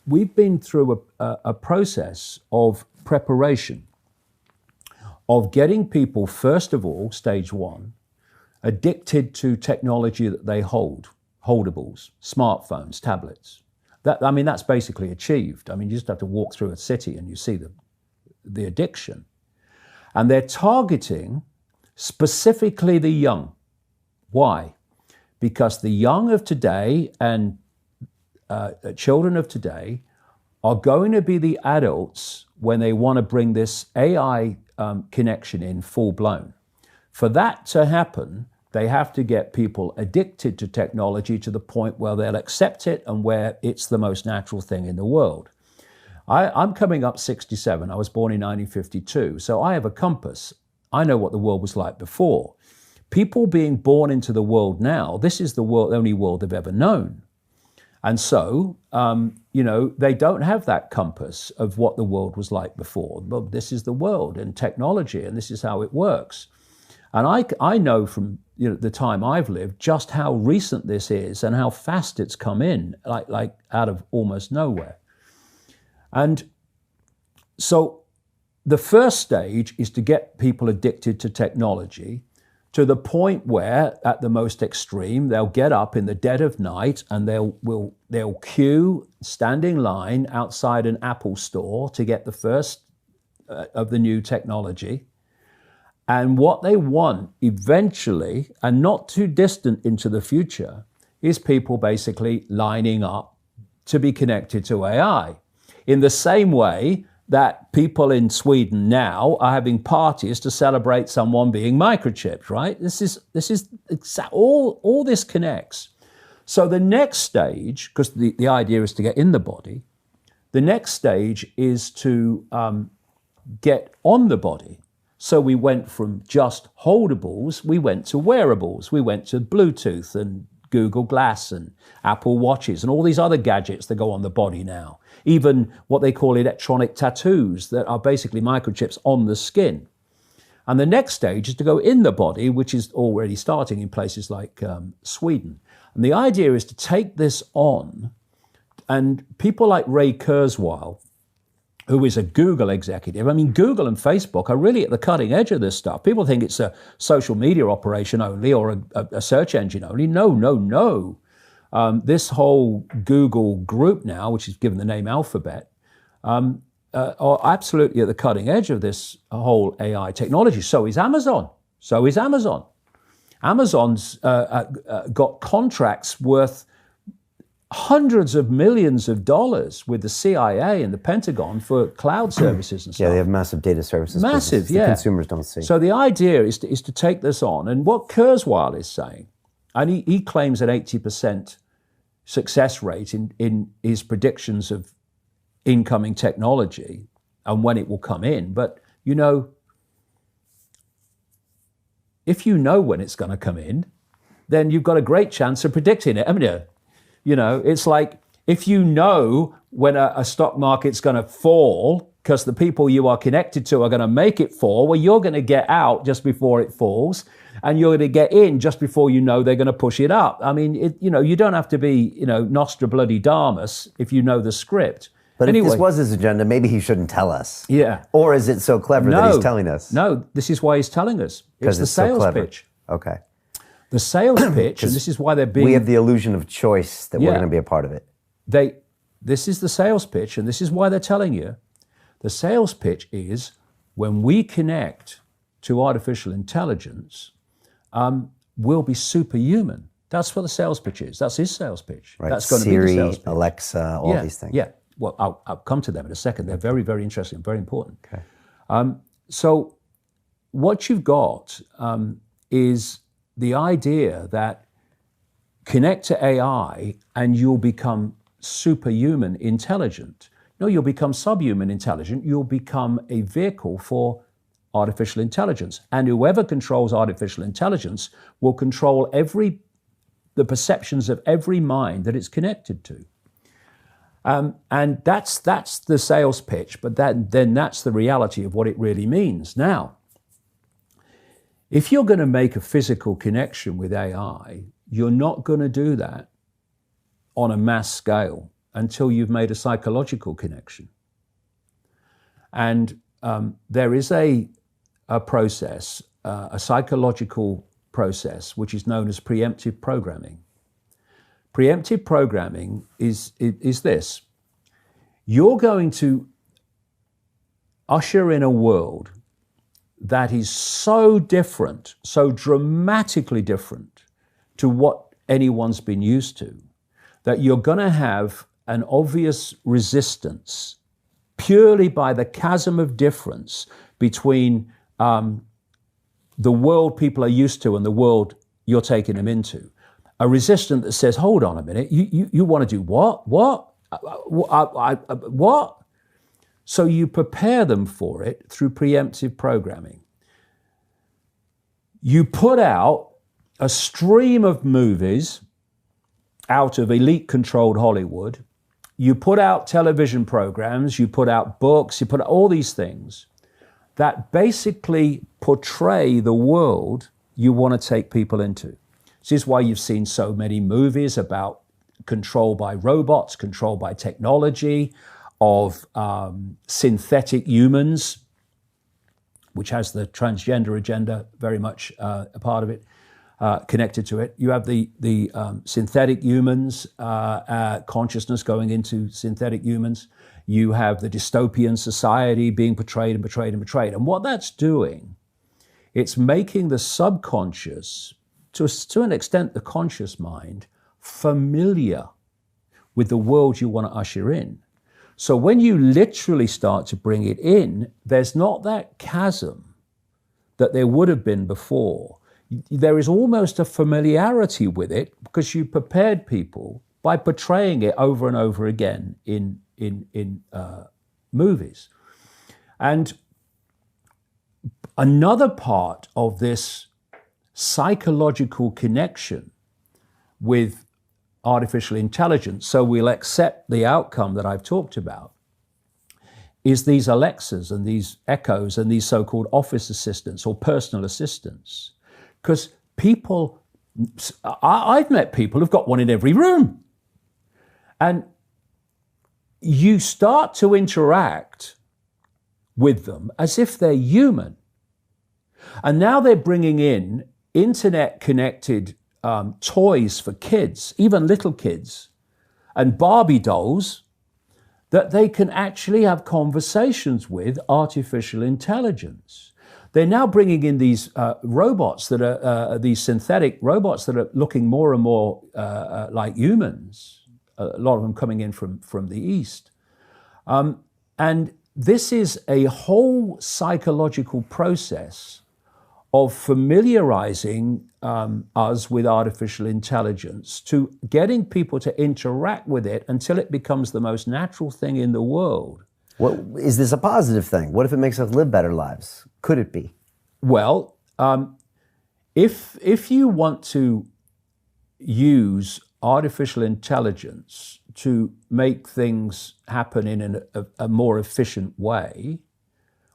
we've been through a process of preparation, of getting people, first of all, stage one, addicted to technology that they hold, holdables, smartphones, tablets. That's basically achieved. I mean, you just have to walk through a city and you see the addiction. And they're targeting specifically the young. Why? Because the young of today and children of today are going to be the adults when they want to bring this AI connection in full blown. For that to happen, they have to get people addicted to technology to the point where they'll accept it and where it's the most natural thing in the world. I'm coming up 67. I was born in 1952, so I have a compass. I know what the world was like before. People being born into the world now, this is the only world they've ever known. And so, they don't have that compass of what the world was like before. Well, this is the world and technology, and this is how it works. And I know from the time I've lived just how recent this is and how fast it's come in, like out of almost nowhere. And so the first stage is to get people addicted to technology to the point where, at the most extreme, they'll get up in the dead of night and they'll queue, stand in line outside an Apple store to get the first of the new technology. And what they want eventually, and not too distant into the future, is people basically lining up to be connected to AI. In the same way that people in Sweden now are having parties to celebrate someone being microchipped, right? This is all this connects. So the next stage, because the idea is to get in the body, the next stage is to get on the body. So we went from just holdables, we went to wearables, we went to Bluetooth and Google Glass and Apple Watches and all these other gadgets that go on the body now. Even what they call electronic tattoos that are basically microchips on the skin. And the next stage is to go in the body, which is already starting in places like Sweden. And the idea is to take this on, and people like Ray Kurzweil, who is a Google executive. I mean, Google and Facebook are really at the cutting edge of this stuff. People think it's a social media operation only or a search engine only. No. This whole Google group now, which is given the name Alphabet, are absolutely at the cutting edge of this whole AI technology. So is Amazon. Amazon's got contracts worth hundreds of millions of dollars with the CIA and the Pentagon for cloud services and stuff. Yeah, they have massive data services. Massive, the consumers don't see. So the idea is to take this on. And what Kurzweil is saying, and he claims an 80% success rate in his predictions of incoming technology and when it will come in. But, if you know when it's going to come in, then you've got a great chance of predicting it, haven't you? It's like if you know when a stock market's going to fall because the people you are connected to are going to make it fall, well, you're going to get out just before it falls and you're going to get in just before you know they're going to push it up. I mean, you don't have to be, Nostradamus if you know the script. But anyway, if this was his agenda, maybe he shouldn't tell us. Yeah. Or is it so clever that he's telling us? No, this is why he's telling us. It's the sales pitch. Okay. The sales pitch, and this is why they're being... We have the illusion of choice that we're going to be a part of it. This is the sales pitch, and this is why they're telling you. The sales pitch is when we connect to artificial intelligence, we'll be superhuman. That's what the sales pitch is. That's his sales pitch. Right. That's going Siri, to be the sales pitch. Alexa, all these things. Yeah. Well, I'll come to them in a second. They're very, very interesting, very important. Okay. So what you've got is the idea that connect to AI and you'll become superhuman intelligent. No, you'll become subhuman intelligent. You'll become a vehicle for artificial intelligence. And whoever controls artificial intelligence will control the perceptions of every mind that it's connected to. And that's the sales pitch, but then that's the reality of what it really means. Now, if you're going to make a physical connection with AI, you're not going to do that on a mass scale. until you've made a psychological connection. And there is a process, a psychological process, which is known as preemptive programming. Preemptive programming is this. You're going to usher in a world that is so different, so dramatically different to what anyone's been used to, that you're going to have an obvious resistance purely by the chasm of difference between the world people are used to and the world you're taking them into. A resistance that says, hold on a minute, you want to do what? What? What? So you prepare them for it through preemptive programming. You put out a stream of movies out of elite-controlled Hollywood. You put out television programs, you put out books, you put out all these things that basically portray the world you want to take people into. This is why you've seen so many movies about control by robots, control by technology, of synthetic humans, which has the transgender agenda very much a part of it, connected to it. You have the synthetic humans, consciousness going into synthetic humans. You have the dystopian society being portrayed and portrayed and portrayed. And what that's doing, it's making the subconscious, to an extent the conscious mind, familiar with the world you want to usher in. So when you literally start to bring it in, there's not that chasm that there would have been before. There is almost a familiarity with it because you prepared people by portraying it over and over again in movies. And another part of this psychological connection with artificial intelligence, so we'll accept the outcome that I've talked about, is these Alexas and these Echoes and these so-called office assistants or personal assistants. Because people, I've met people who've got one in every room. And you start to interact with them as if they're human. And now they're bringing in internet-connected toys for kids, even little kids, and Barbie dolls that they can actually have conversations with artificial intelligence. They're now bringing in these robots that are, these synthetic robots that are looking more and more like humans, a lot of them coming in from the East. And this is a whole psychological process of familiarizing us with artificial intelligence, to getting people to interact with it until it becomes the most natural thing in the world. What, is this a positive thing? What if it makes us live better lives? Could it be? Well, if you want to use artificial intelligence to make things happen in a more efficient way,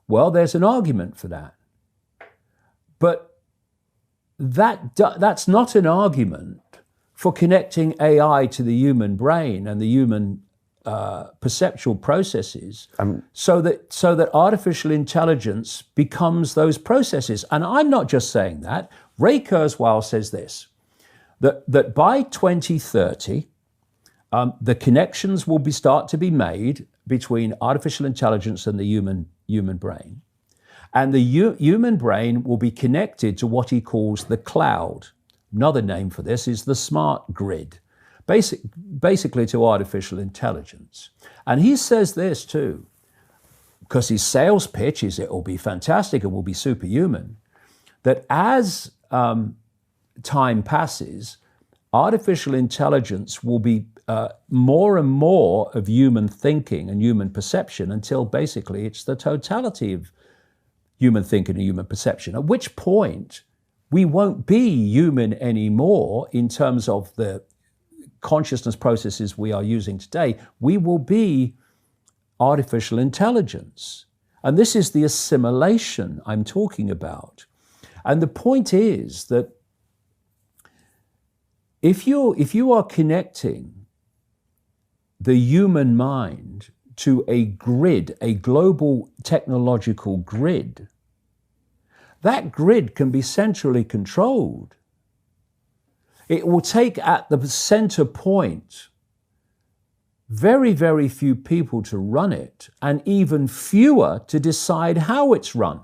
well, there's an argument for that. But that's not an argument for connecting AI to the human brain and the human perceptual processes, so that artificial intelligence becomes those processes. And I'm not just saying that. Ray Kurzweil says this, that by 2030, the connections will start to be made between artificial intelligence and the human brain. And the human brain will be connected to what he calls the cloud. Another name for this is the smart grid, basically to artificial intelligence. And he says this too, because his sales pitch is it will be fantastic, it will be superhuman, that as time passes, artificial intelligence will be more and more of human thinking and human perception until basically it's the totality of human thinking and human perception, at which point we won't be human anymore in terms of the consciousness processes we are using today. We will be artificial intelligence. And this is the assimilation I'm talking about. And the point is that if you are connecting the human mind to a grid, a global technological grid, that grid can be centrally controlled. It will take at the center point very, very few people to run it, and even fewer to decide how it's run.